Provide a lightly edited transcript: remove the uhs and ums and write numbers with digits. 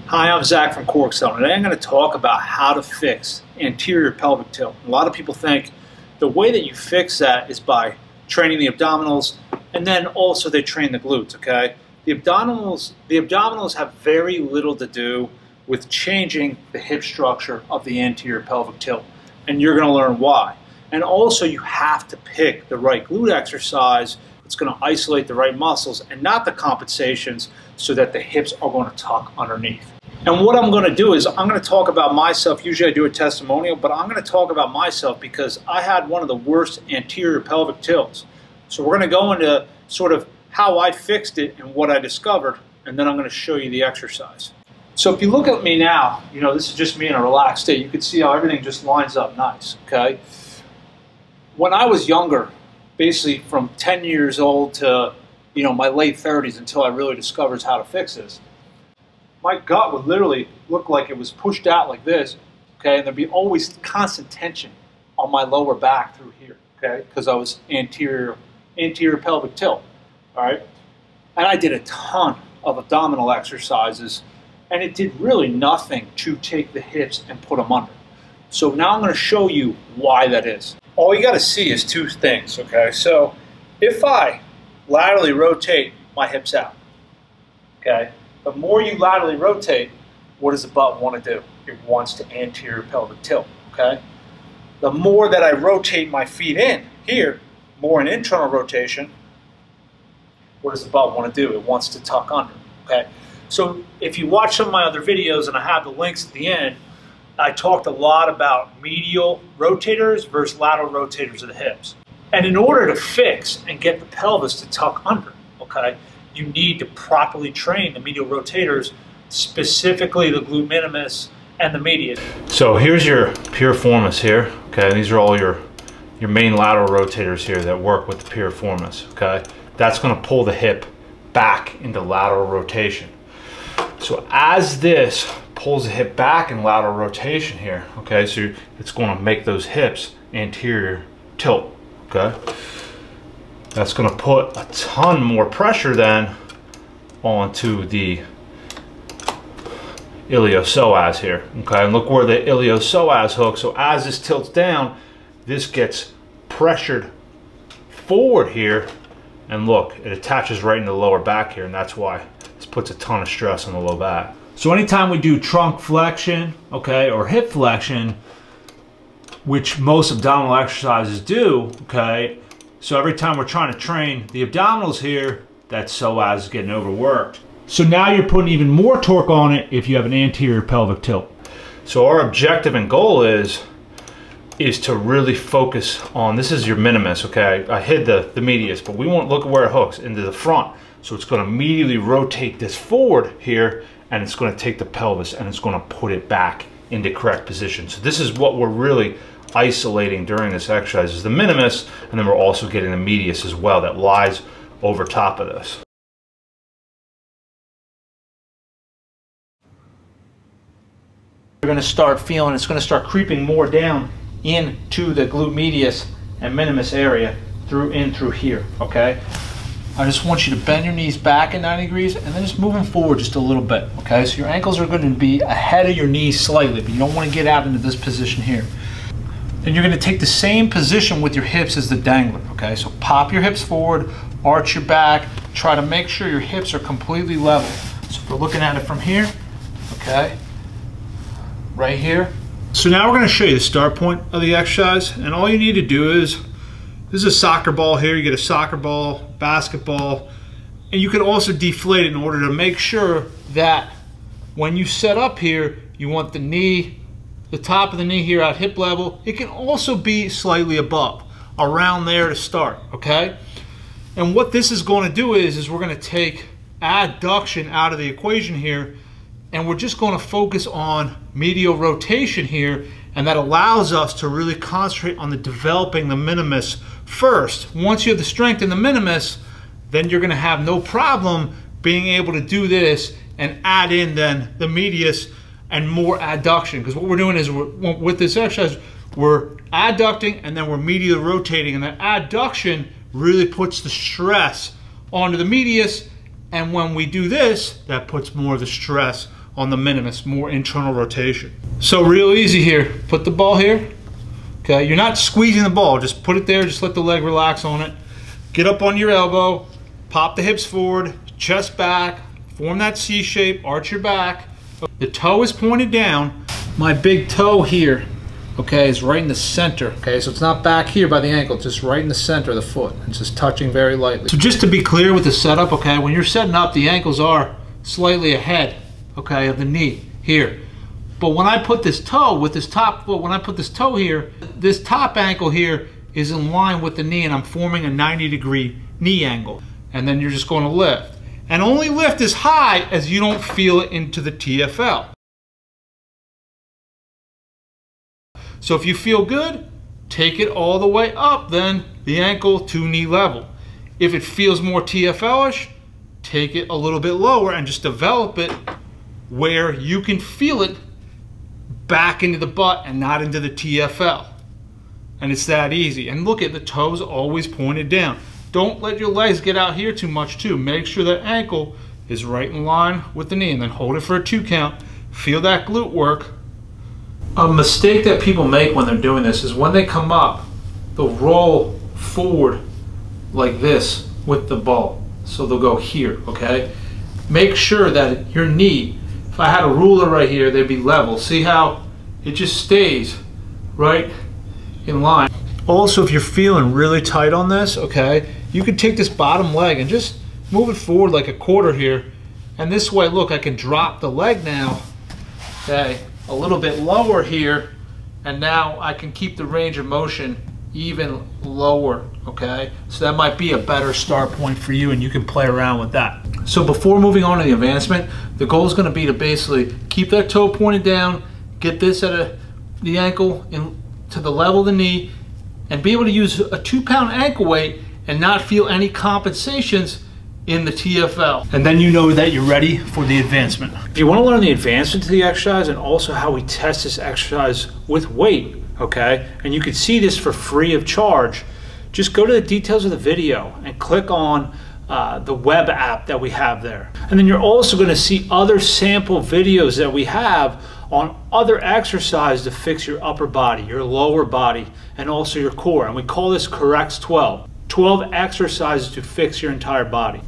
Hi, I'm Zack from CoreXcell. Today I'm going to talk about how to fix anterior pelvic tilt. A lot of people think the way that you fix that is by training the abdominals, and then also they train the glutes, okay? The abdominals have very little to do with changing the hip structure of the anterior pelvic tilt, and you're going to learn why. And also you have to pick the right glute exercise that's going to isolate the right muscles and not the compensations so that the hips are going to tuck underneath. And what I'm going to do is I'm going to talk about myself. Usually I do a testimonial, but I'm going to talk about myself because I had one of the worst anterior pelvic tilts. So we're going to go into sort of how I fixed it and what I discovered, and then I'm going to show you the exercise. So if you look at me now, you know, this is just me in a relaxed state. You can see how everything just lines up nice, okay? When I was younger, basically from 10 years old to, you know, my late 30s until I really discovered how to fix this, my gut would literally look like it was pushed out like this, okay? And there'd be always constant tension on my lower back through here, okay? Because I was anterior pelvic tilt, all right? And I did a ton of abdominal exercises, and it did really nothing to take the hips and put them under. So now I'm going to show you why that is. All you got to see is two things, okay? So if I laterally rotate my hips out, okay? The more you laterally rotate, what does the butt want to do? It wants to anterior pelvic tilt, okay? The more that I rotate my feet in, here, more an internal rotation, what does the butt want to do? It wants to tuck under, okay? So if you watch some of my other videos, and I have the links at the end, I talked a lot about medial rotators versus lateral rotators of the hips. And in order to fix and get the pelvis to tuck under, okay, you need to properly train the medial rotators, specifically the glute minimus and the medius. So here's your piriformis here, okay? These are all your main lateral rotators here that work with the piriformis, okay? That's gonna pull the hip back into lateral rotation. So as this pulls the hip back in lateral rotation here, okay, so it's gonna make those hips anterior tilt, okay? That's going to put a ton more pressure then onto the iliopsoas here, okay? And look where the iliopsoas hooks. So as this tilts down, this gets pressured forward here, and look, it attaches right into the lower back here, and that's why this puts a ton of stress on the low back. So anytime we do trunk flexion, okay, or hip flexion, which most abdominal exercises do, okay, so every time we're trying to train the abdominals here, that psoas is getting overworked. So now you're putting even more torque on it if you have an anterior pelvic tilt. So our objective and goal is to really focus on, this is your minimus, okay? I hid the medius, but we want to look at where it hooks, into the front. So it's going to immediately rotate this forward here, and it's going to take the pelvis and it's going to put it back into correct position. So this is what we're really isolating during this exercise, is the minimus, and then we're also getting the medius as well that lies over top of this. You're going to start feeling it's going to start creeping more down into the glute medius and minimus area through here, okay? I just want you to bend your knees back at 90 degrees and then just move them forward just a little bit, okay? So your ankles are going to be ahead of your knees slightly, but you don't want to get out into this position here. And you're going to take the same position with your hips as the dangler, okay? So pop your hips forward, arch your back, try to make sure your hips are completely level. So if we're looking at it from here, okay, right here. So now we're going to show you the start point of the exercise, and all you need to do is, this is a soccer ball here, you get a soccer ball, basketball, and you can also deflate it in order to make sure that when you set up here, you want the knee, the top of the knee here at hip level. It can also be slightly above, around there to start, okay? And what this is going to do is we're going to take adduction out of the equation here, and we're just going to focus on medial rotation here, and that allows us to really concentrate on developing the minimus first. Once you have the strength in the minimus, then you're going to have no problem being able to do this and add in then the medius and more adduction, because what we're doing is with this exercise, we're adducting and then we're medial rotating, and that adduction really puts the stress onto the medius, and when we do this, that puts more of the stress on the Minimus, more internal rotation. So real easy here. Put the ball here. Okay, you're not squeezing the ball. Just put it there. Just let the leg relax on it. Get up on your elbow. Pop the hips forward. Chest back. Form that C shape. Arch your back. The toe is pointed down. My big toe here, okay, is right in the center. Okay, so it's not back here by the ankle. It's just right in the center of the foot. It's just touching very lightly. So just to be clear with the setup, okay, when you're setting up, the ankles are slightly ahead, okay, of the knee here. But when I put this toe with this top foot, when I put this toe here, this top ankle here is in line with the knee, and I'm forming a 90-degree knee angle. And then you're just going to lift. And only lift as high as you don't feel it into the TFL. So if you feel good, take it all the way up then the ankle to knee level. If it feels more TFL-ish, take it a little bit lower and just develop it where you can feel it back into the butt and not into the TFL. And it's that easy. And look at the toes always pointed down. Don't let your legs get out here too much too. Make sure that ankle is right in line with the knee, and then hold it for a 2 count. Feel that glute work. A mistake that people make when they're doing this is when they come up, they'll roll forward like this with the ball. So they'll go here, okay? Make sure that your knee, if I had a ruler right here, they'd be level. See how it just stays right in line. Also, if you're feeling really tight on this, okay, you can take this bottom leg and just move it forward like a quarter here. And this way, look, I can drop the leg now, okay, a little bit lower here. And now I can keep the range of motion even lower, okay? So that might be a better start point for you, and you can play around with that. So before moving on to the advancement, the goal is gonna be to basically keep that toe pointed down, get this at the ankle to the level of the knee, and be able to use a 2-pound ankle weight and not feel any compensations in the TFL. And then you know that you're ready for the advancement. If you want to learn the advancement to the exercise and also how we test this exercise with weight, okay, and you can see this for free of charge, just go to the details of the video and click on the web app that we have there. And then you're also going to see other sample videos that we have on other exercises to fix your upper body, your lower body, and also your core. And we call this CoreXcell 12. 12 exercises to fix your entire body.